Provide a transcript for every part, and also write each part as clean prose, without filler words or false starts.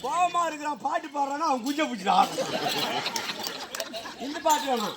கோபமா இருக்கிறான், பாட்டு பாடுறானா அவன் குஞ்ச பிடிச்சிடான். இந்த பாட்டு வேணும்.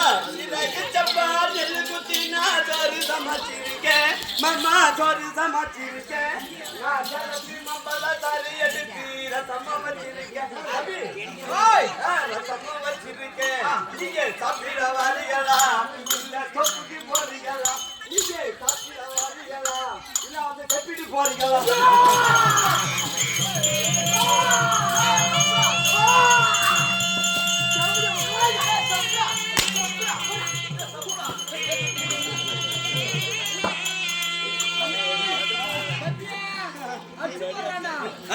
चप्पा दिल कुत्ती ना மாமா சோறு சமைச்சிருக்கேன் நான் ஜலபி மம்பள தாலி எடுத்து ரசமா வச்சிருக்கேன் அபி ஓய் ரசமா வச்சிருக்கேன் நீங்க சாப்பிட வாரீங்களா இல்ல தொப்புக்கு போறீங்களா நீங்க சாப்பிட வாரீங்களா இல்ல அந்த கப்பிட்டு போறீங்களா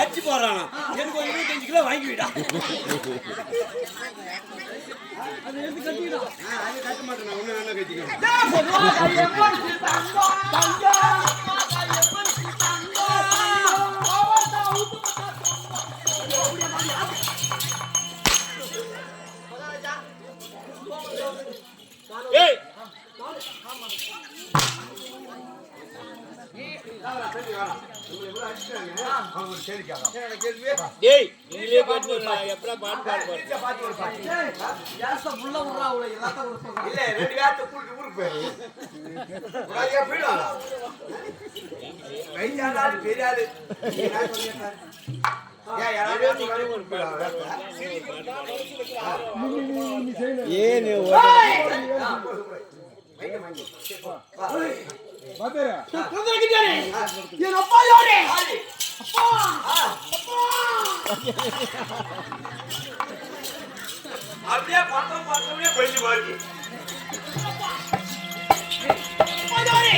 அச்சு போறானா எனக்கு ஒரு 25 கிலோ வாங்கி விடா அது எடுத்து கட்டிடா அது கட்ட மாட்டேன் ஒண்ணு வேணா கட்டிக்கிறேன் ஏய் டேய் நீங்களே பாட்டு எப்படா பாட்டு பாடுற பாட்டு ஒரு பாட்டு ஜாஸ்தா புள்ள உறா அவளை எல்லாத்த ஒரு சொல்றா இல்ல ரெண்டு வார்த்தை கூட்டி ஊருக்கு போய் உடனே போய்டா வைச்சாடாது பெரியாரு என்ன சொல்லியா ஏய் யாராவது ஒரு ஏனே பாத்தேரா குதிரைக்கிட்டானே என் அப்பா யாரே அப்பா அப்பா அப்படியே பார்த்தோமே போயிட்டு பாருங்க அப்பா யாரே